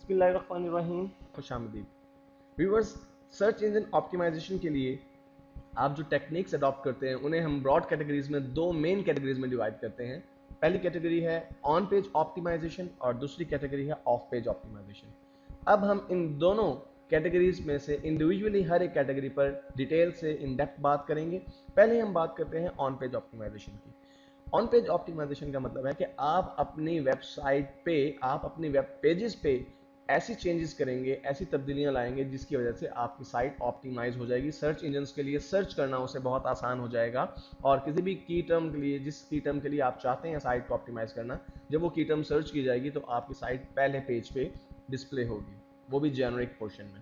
बिस्मिल्लाहिर्रहमानिर्रहीम, खुशामदीद viewers. Search engine optimisation के लिए आप जो टेक्निक्स अडॉप्ट करते हैं उन्हें हम ब्रॉड कैटेगरीज में, दो मेन कैटेगरीज में डिवाइड करते हैं। पहली कैटेगरी है ऑन पेज ऑप्टिमाइजेशन और दूसरी कैटेगरी है ऑफ पेज ऑप्टिमाइजेशन। अब हम इन दोनों कैटेगरीज में से इंडिविजुअली हर एक कैटेगरी पर डिटेल से इन डेप्थ बात करेंगे। पहले हम बात करते हैं ऑन पेज ऑप्टिमाइजेशन की। ऑन पेज ऑप्टिमाइजेशन का मतलब है कि आप अपनी वेबसाइट पे, आप अपनी वेब पेजेस पे ऐसी चेंजेस करेंगे, ऐसी तब्दीलियां लाएंगे जिसकी वजह से आपकी साइट ऑप्टिमाइज हो जाएगी। सर्च इंजन्स के लिए सर्च करना उसे बहुत आसान हो जाएगा और किसी भी की टर्म के लिए, जिस की टर्म के लिए आप चाहते हैं साइट को ऑप्टिमाइज करना, जब वो की टर्म सर्च की जाएगी तो आपकी साइट पहले पेज पे डिस्प्ले होगी, वो भी जेनरिक पोर्शन में।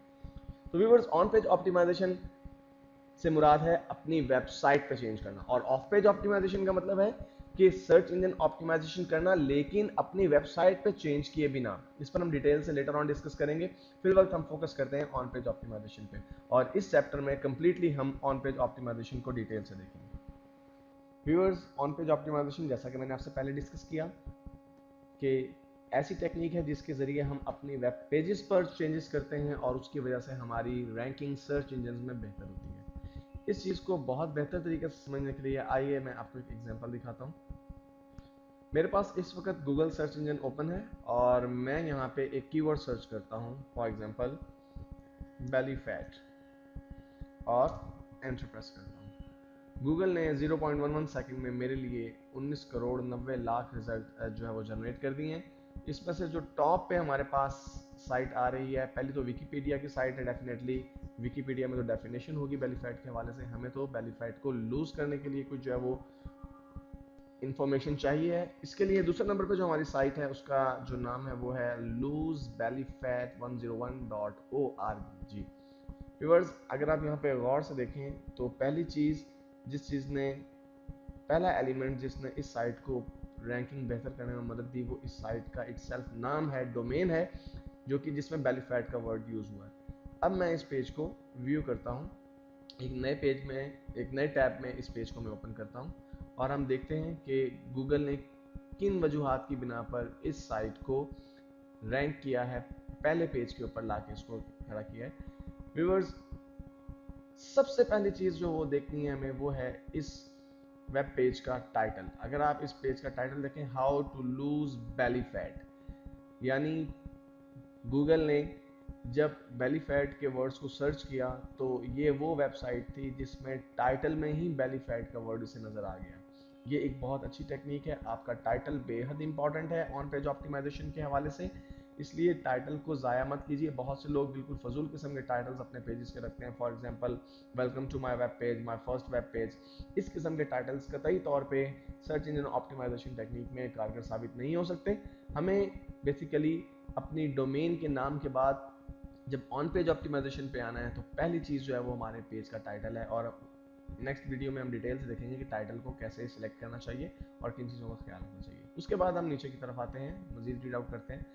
तो व्यूअर्स, ऑन पेज ऑप्टिमाइजेशन से मुराद है अपनी वेबसाइट पे चेंज करना, और ऑफ पेज ऑप्टिमाइजेशन का मतलब है कि सर्च इंजन ऑप्टिमाइजेशन करना लेकिन अपनी वेबसाइट पे चेंज किए बिना। इस पर हम डिटेल से लेटर ऑन डिस्कस करेंगे। फिर वक्त हम फोकस करते हैं ऑन पेज ऑप्टिमाइजेशन पे, और इस चैप्टर में कंप्लीटली हम ऑन पेज ऑप्टिमाइजेशन को डिटेल से देखेंगे। व्यूअर्स, ऑन पेज ऑप्टिमाइजेशन, जैसा कि मैंने आपसे पहले डिस्कस किया, कि ऐसी टेक्निक है जिसके ज़रिए हम अपनी वेब पेजेस पर चेंजेस करते हैं और उसकी वजह से हमारी रैंकिंग सर्च इंजन में बेहतर होती है। इस चीज़ को बहुत बेहतर तरीके से समझने के लिए आइए मैं आपको एक एग्जांपल दिखाता हूँ। मेरे पास इस वक्त गूगल सर्च इंजन ओपन है और मैं यहाँ पे एक कीवर्ड सर्च करता हूँ, फॉर एग्जांपल बेली फैट, और एंटर प्रेस करता हूँ। गूगल ने 0.11 सेकंड में मेरे लिए 19 करोड़ 90 लाख रिजल्ट जो है वो जनरेट कर दिए हैं। इसमें से जो टॉप पे हमारे पास साइट आ रही है, पहली तो विकीपीडिया की साइट है। डेफिनेटली विकीपीडिया में तो डेफिनेशन होगी बेली फैट के हवाले से, हमें तो बेली फैट को लूज करने के लिए कुछ जो है वो इंफॉर्मेशन चाहिए है। इसके लिए दूसरे नंबर पे जो हमारी साइट है उसका जो नाम है वो है loosebellyfat101.org। व्यूअर्स, अगर आप यहाँ पे गौर से देखें तो पहली चीज़, जिस चीज़ ने, पहला एलिमेंट जिसने इस साइट को रैंकिंग बेहतर करने में मदद दी, वो इस साइट का इटसेल्फ नाम है, डोमेन है, जो कि जिसमें बेली फैट का वर्ड यूज हुआ है। अब मैं इस पेज को व्यू करता हूँ, एक नए पेज में, एक नए टैब में इस पेज को मैं ओपन करता हूँ, और हम देखते हैं कि गूगल ने किन वजूहात की बिना पर इस साइट को रैंक किया है, पहले पेज के ऊपर लाके इसको खड़ा किया है। व्यूअर्स, सबसे पहली चीज़ जो वो देखनी है हमें, वो है इस वेब पेज का टाइटल। अगर आप इस पेज का टाइटल देखें, how to lose belly fat, यानी गूगल ने जब बेली फैट के वर्ड्स को सर्च किया तो ये वो वेबसाइट थी जिसमें टाइटल में ही बेली फैट का वर्ड इसे नज़र आ गया। ये एक बहुत अच्छी टेक्निक है। आपका टाइटल बेहद इंपॉर्टेंट है ऑन पेज ऑप्टिमाइजेशन के हवाले से, इसलिए टाइटल को ज़ाया मत कीजिए। बहुत से लोग बिल्कुल फजूल किस्म के टाइटल्स अपने पेजेस के रखते हैं, for example welcome to my web page, my first web page. इस किस्म के टाइटल्स कतई तौर पे सर्च इंजन ऑप्टिमाइजेशन टेक्निक में कारगर साबित नहीं हो सकते। हमें बेसिकली अपनी डोमेन के नाम के बाद जब ऑन पेज ऑप्टिमाइजेशन पे आना है तो पहली चीज़ जो है वो हमारे पेज का टाइटल है, और नेक्स्ट वीडियो में हम डिटेल से देखेंगे कि टाइटल को कैसे सिलेक्ट करना चाहिए और किन चीज़ों का ख्याल रखना चाहिए। उसके बाद हम नीचे की तरफ आते हैं, मजीद रीड आउट करते हैं।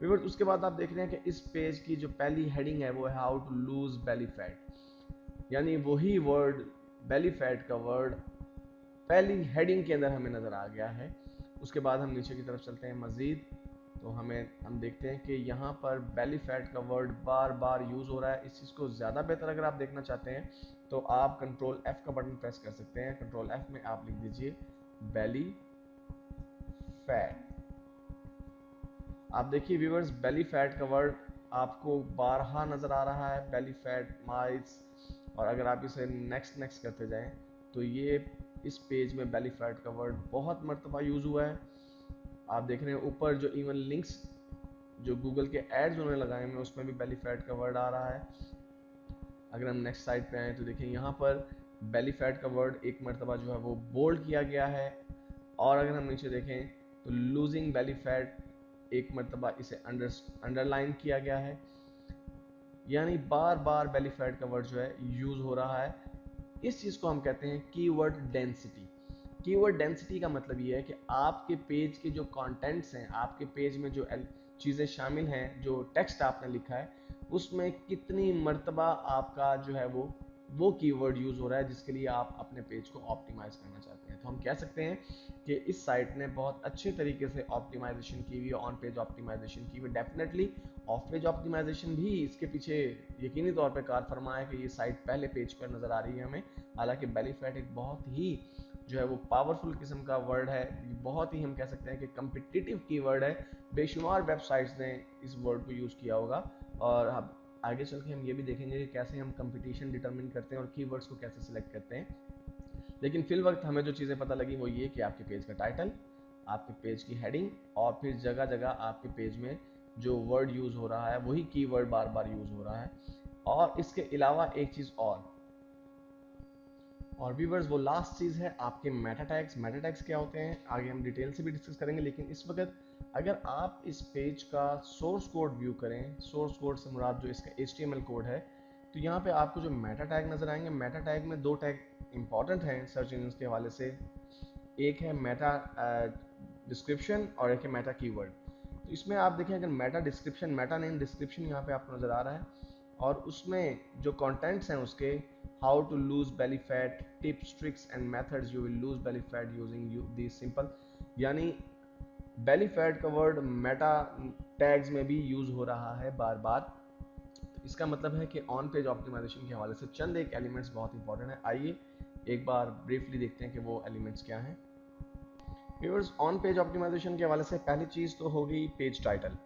व्यूअर्स, उसके बाद आप देख रहे हैं कि इस पेज की जो पहली हेडिंग है वो है how to lose belly fat, यानी वही वर्ड, बेली फैट का वर्ड पहली हेडिंग के अंदर हमें नज़र आ गया है। उसके बाद हम नीचे की तरफ चलते हैं मजीद, तो हम देखते हैं कि यहाँ पर बेली फैट का वर्ड बार बार यूज़ हो रहा है। इस चीज़ को ज़्यादा बेहतर अगर आप देखना चाहते हैं तो आप कंट्रोल F का बटन प्रेस कर सकते हैं। कंट्रोल F में आप लिख दीजिए बेली फैट। आप देखिए व्यूअर्स, बेली फैट का वर्ड आपको बारहा नज़र आ रहा है, बेली फैट, माइस, और अगर आप इसे नेक्स्ट करते जाएं तो ये इस पेज में बेली फैट का वर्ड बहुत मरतबा यूज़ हुआ है। आप देख रहे हैं ऊपर जो इवन लिंक्स जो गूगल के एड्स उन्होंने लगाए हैं उसमें भी बेली फैट का वर्ड आ रहा है। अगर हम नेक्स्ट साइड पे आए तो देखें यहाँ पर बेली फैट का वर्ड एक मरतबा जो है वो बोल्ड किया गया है, और अगर हम नीचे देखें तो लूजिंग बेली फैट एक मरतबा इसे अंडरलाइन किया गया है, यानी बार बार बेली फैट का वर्ड जो है यूज़ हो रहा है। इस चीज़ को हम कहते हैं कीवर्ड डेंसिटी। कीवर्ड डेंसिटी का मतलब ये है कि आपके पेज के जो कंटेंट्स हैं, आपके पेज में जो चीज़ें शामिल हैं, जो टेक्स्ट आपने लिखा है, उसमें कितनी मरतबा आपका जो है वो कीवर्ड यूज़ हो रहा है जिसके लिए आप अपने पेज को ऑप्टिमाइज करना चाहते हैं। तो हम कह सकते हैं कि इस साइट ने बहुत अच्छे तरीके से ऑप्टिमाइजेशन की हुई है, ऑन पेज ऑप्टिमाइजेशन की हुई। डेफिनेटली ऑफ पेज ऑप्टिमाइजेशन भी इसके पीछे यकीनी तौर पे कार फरमा है कि ये साइट पहले पेज पर नज़र आ रही है हमें। हालांकि बेलीफैट एक बहुत ही जो है वो पावरफुल किस्म का वर्ड है, बहुत ही हम कह सकते हैं कि कम्पिटिटिव कीवर्ड है। बेशुमार वेबसाइट्स ने इस वर्ड को यूज़ किया होगा, और अब आगे चल के हम ये भी देखेंगे कि कैसे हम कंपटीशन डिटरमिन करते हैं और कीवर्ड्स को कैसे सिलेक्ट करते हैं। लेकिन फिल वक्त हमें जो चीज़ें पता लगी वो ये कि आपके पेज का टाइटल, आपके पेज की हेडिंग, और फिर जगह जगह आपके पेज में जो वर्ड यूज़ हो रहा है वही कीवर्ड बार बार यूज़ हो रहा है। और इसके अलावा एक चीज़ और व्यूवर्स, वो लास्ट चीज़ है आपके मेटा टैग्स। मेटा टैग्स क्या होते हैं आगे हम डिटेल से भी डिस्कस करेंगे, लेकिन इस वक्त अगर आप इस पेज का सोर्स कोड व्यू करें, सोर्स कोड से मुराद जो इसका HTML कोड है, तो यहाँ पे आपको जो मेटा टैग नज़र आएंगे, मेटा टैग में दो टैग इंपॉर्टेंट हैं सर्च इंजन के हवाले से। एक है मेटा डिस्क्रिप्शन और एक है मेटा कीवर्ड। तो इसमें आप देखें अगर Meta description, Meta name description यहाँ पे आपको नज़र आ रहा है, और उसमें जो कंटेंट्स हैं उसके how to lose belly fat, tips, tricks and methods you will lose belly fat using this simple, यानी बेली फैट का वर्ड मेटा टैग्स में भी यूज हो रहा है बार बार। तो इसका मतलब है कि ऑन पेज ऑप्टिमाइजेशन के हवाले से चंद एक एलिमेंट्स बहुत इंपॉर्टेंट है। आइए एक बार ब्रीफली देखते हैं कि वो एलिमेंट्स क्या हैं। व्यूअर्स, ऑन पेज ऑप्टिमाइजेशन के हवाले से पहली चीज़ तो हो गई पेज टाइटल।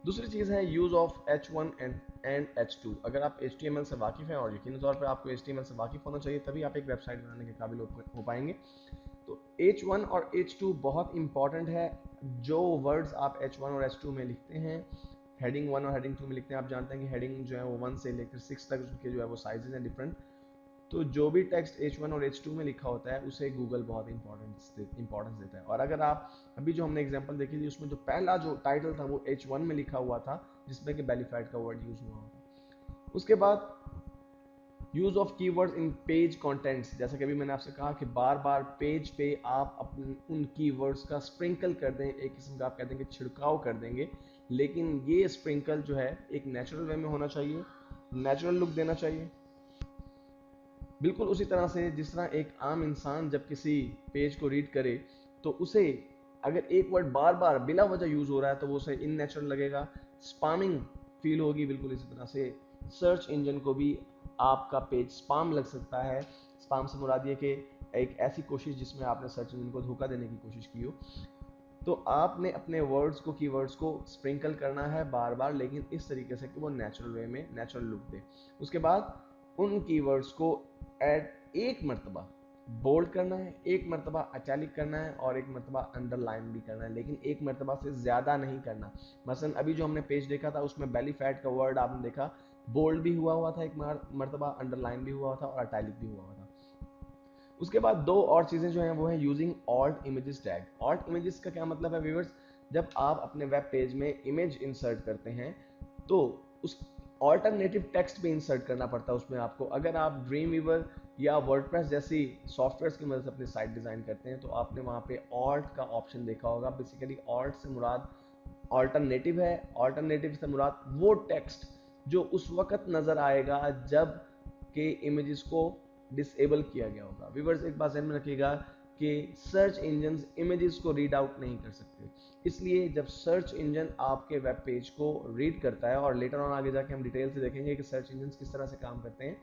दूसरी चीज़ है use of H1 and H2। अगर आप HTML से वाकिफ़ हैं, और यकीनी तौर पे आपको HTML से वाकिफ़ होना चाहिए, तभी आप एक वेबसाइट बनाने के काबिल हो पाएंगे। तो H1 और H2 बहुत इंपॉर्टेंट है। जो वर्ड्स आप H1 और H2 में लिखते हैं, हेडिंग 1 और हेडिंग 2 में लिखते हैं, आप जानते हैं कि हेडिंग जो है वो 1 से लेकर 6 तक उसके जो है वो साइजेज हैं डिफरेंट। तो जो भी टेक्स्ट H1 और H2 में लिखा होता है उसे गूगल बहुत इंपॉर्टेंस देता है। और अगर आप अभी जो हमने एग्जांपल देखी थी उसमें जो पहला जो टाइटल था वो H1 में लिखा हुआ था, जिसमें कि बेलीफैट का वर्ड यूज हुआ होता। उसके बाद use of keywords in page contents, जैसा कि अभी मैंने आपसे कहा कि बार बार पेज पे आप अपने उन कीवर्ड्स का स्प्रिंकल कर दें, एक किस्म का आप कहते हैं कि छिड़काव कर देंगे, लेकिन ये स्प्रिंकल जो है एक नेचुरल वे में होना चाहिए, नेचुरल लुक देना चाहिए। बिल्कुल उसी तरह से जिस तरह एक आम इंसान जब किसी पेज को रीड करे तो उसे अगर एक वर्ड बार बार बिला वजह यूज हो रहा है तो वो उसे इननेचुरल लगेगा, स्पामिंग फील होगी। बिल्कुल इसी तरह से सर्च इंजन को भी आपका पेज स्पाम लग सकता है। स्पाम से मुराद ये कि एक ऐसी कोशिश जिसमें आपने सर्च इंजन को धोखा देने की कोशिश की हो। तो आपने अपने वर्ड्स को, कीवर्ड्स को स्प्रिंकल करना है बार बार, लेकिन इस तरीके से कि वो नेचुरल वे में नेचुरल लुक दे। उसके बाद उन कीवर्ड्स को एक मरतबा बोल्ड करना है, एक मरतबा अटैलिक करना है, और एक मरतबा अंडरलाइन भी करना है, लेकिन एक मरतबा से ज़्यादा नहीं करना। मसलन अभी जो हमने पेज देखा था उसमें बेली फैट का वर्ड आपने देखा बोल्ड भी हुआ था एक मरतबा, अंडरलाइन भी हुआ था और अटैलिक भी हुआ था। उसके बाद दो और चीज़ें जो हैं वो है using alt images tag. Alt images का क्या मतलब है व्यूअर्स, जब आप अपने वेब पेज में इमेज इंसर्ट करते हैं तो उस ऑल्टरनेटिव टेक्स्ट भी इंसर्ट करना पड़ता है उसमें आपको। अगर आप ड्रीमवीवर या वर्डप्रेस जैसी सॉफ्टवेयर्स की मदद से अपनी साइट डिज़ाइन करते हैं तो आपने वहाँ पे ऑल्ट का ऑप्शन देखा होगा। बेसिकली ऑल्ट से मुराद ऑल्टरनेटिव है, ऑल्टरनेटिव से मुराद वो टेक्स्ट जो उस वक्त नज़र आएगा जब के इमेजेस को डिसेबल किया गया होगा। व्यूअर्स, एक बात ध्यान में रखिएगा कि सर्च इंजन इमेजेस को रीड आउट नहीं कर सकते, इसलिए जब सर्च इंजन आपके वेब पेज को रीड करता है, और लेटर ऑन आगे जाके हम डिटेल से देखेंगे कि सर्च इंजन किस तरह से काम करते हैं।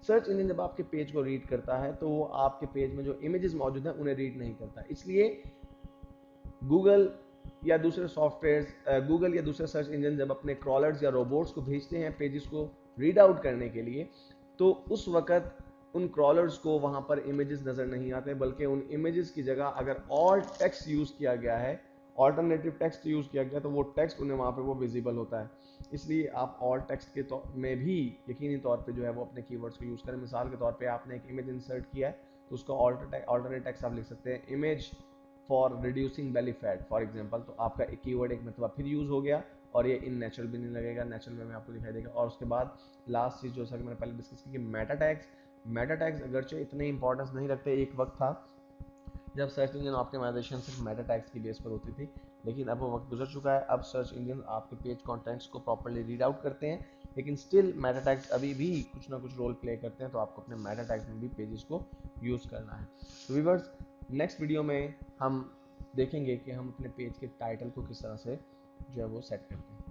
सर्च इंजन जब आपके पेज को रीड करता है तो वो आपके पेज में जो इमेजेस मौजूद हैं उन्हें रीड नहीं करता। इसलिए गूगल या दूसरे सॉफ्टवेयर, गूगल या दूसरे सर्च इंजन जब अपने क्रॉलर्स या रोबोट्स को भेजते हैं पेजेस को रीड आउट करने के लिए, तो उस वक्त उन क्रॉलर्स को वहां पर इमेजेस नजर नहीं आते, बल्कि उन इमेजेस की जगह अगर ऑल्ट टेक्स्ट यूज किया गया है, ऑल्टरनेटिव टेक्स्ट यूज किया गया, तो वो टेक्स्ट उन्हें वहां पे वो विजिबल होता है। इसलिए आप ऑल्ट टेक्स्ट के में भी यकीनी तौर पे जो है वो अपने कीवर्ड्स को यूज करें। मिसाल के तौर पे आपने एक इमेज इंसर्ट किया है तो उसका ऑल्टरनेट टेक्स्ट आप लिख सकते हैं image for reducing belly fat for example. तो आपका एक कीवर्ड एक मतलब फिर यूज हो गया और ये इन नेचुरल भी नहीं लगेगा, नेचुरल में आपको दिखाई देगा। और उसके बाद लास्ट चीज़ जो मैंने पहले डिस्कस की कि मेटा टैग्स। मेटा टैग्स अगरचे इतने इंपॉर्टेंस नहीं रखते, एक वक्त था जब सर्च इंजन ऑप्टिमाइजेशन सिर्फ मेटा टैग्स की बेस पर होती थी, लेकिन अब वो वक्त गुजर चुका है। अब सर्च इंजन आपके पेज कंटेंट्स को प्रॉपर्ली रीड आउट करते हैं, लेकिन स्टिल मेटा टैग्स अभी भी कुछ ना कुछ रोल प्ले करते हैं, तो आपको अपने मेटा टैग्स में भी पेजेस को यूज़ करना है। तो व्यूअर्स, नेक्स्ट वीडियो में हम देखेंगे कि हम अपने पेज के टाइटल को किस तरह से जो है वो सेट करते हैं।